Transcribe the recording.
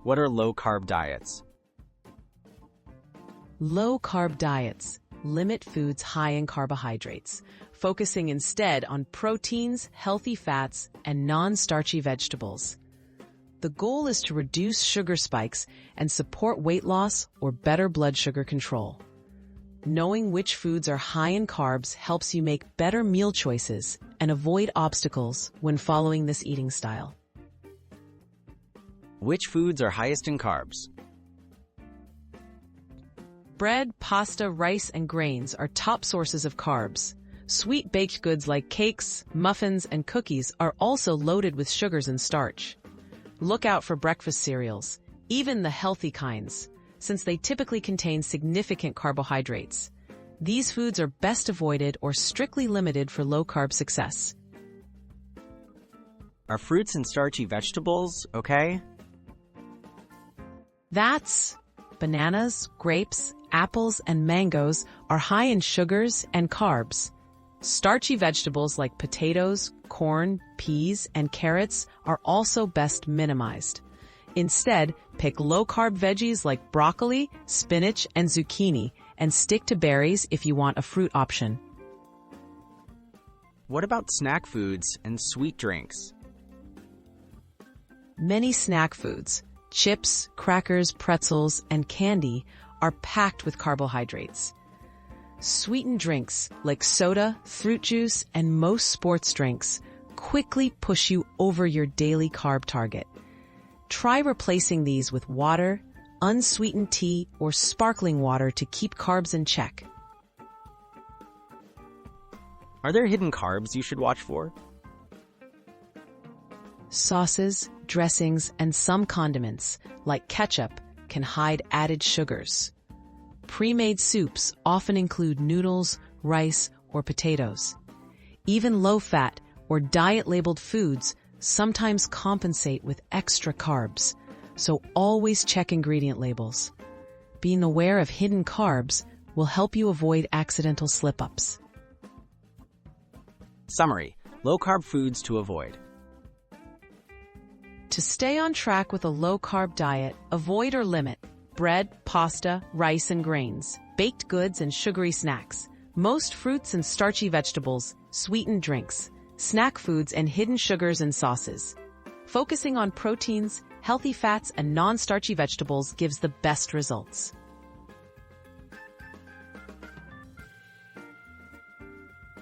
What are low-carb diets? Low-carb diets limit foods high in carbohydrates, focusing instead on proteins, healthy fats, and non-starchy vegetables. The goal is to reduce sugar spikes and support weight loss or better blood sugar control. Knowing which foods are high in carbs helps you make better meal choices and avoid obstacles when following this eating style. Which foods are highest in carbs? Bread, pasta, rice, and grains are top sources of carbs. Sweet baked goods like cakes, muffins, and cookies are also loaded with sugars and starch. Look out for breakfast cereals, even the healthy kinds, since they typically contain significant carbohydrates. These foods are best avoided or strictly limited for low-carb success. Are fruits and starchy vegetables okay? Bananas, grapes, apples, and mangoes are high in sugars and carbs. Starchy vegetables like potatoes, corn, peas, and carrots are also best minimized. Instead, pick low-carb veggies like broccoli, spinach, and zucchini, and stick to berries if you want a fruit option. What about snack foods and sweet drinks? Many snack foods, chips, crackers, pretzels, and candy are packed with carbohydrates. Sweetened drinks like soda, fruit juice, and most sports drinks quickly push you over your daily carb target. Try replacing these with water, unsweetened tea, or sparkling water to keep carbs in check. Are there hidden carbs you should watch for? Sauces, dressings, and some condiments, like ketchup, can hide added sugars. Pre-made soups often include noodles, rice, or potatoes. Even low-fat or diet-labeled foods sometimes compensate with extra carbs, so always check ingredient labels. Being aware of hidden carbs will help you avoid accidental slip-ups. Summary: low-carb foods to avoid. To stay on track with a low-carb diet, avoid or limit bread, pasta, rice, and grains, baked goods, and sugary snacks, most fruits and starchy vegetables, sweetened drinks, snack foods, and hidden sugars and sauces. Focusing on proteins, healthy fats, and non-starchy vegetables gives the best results.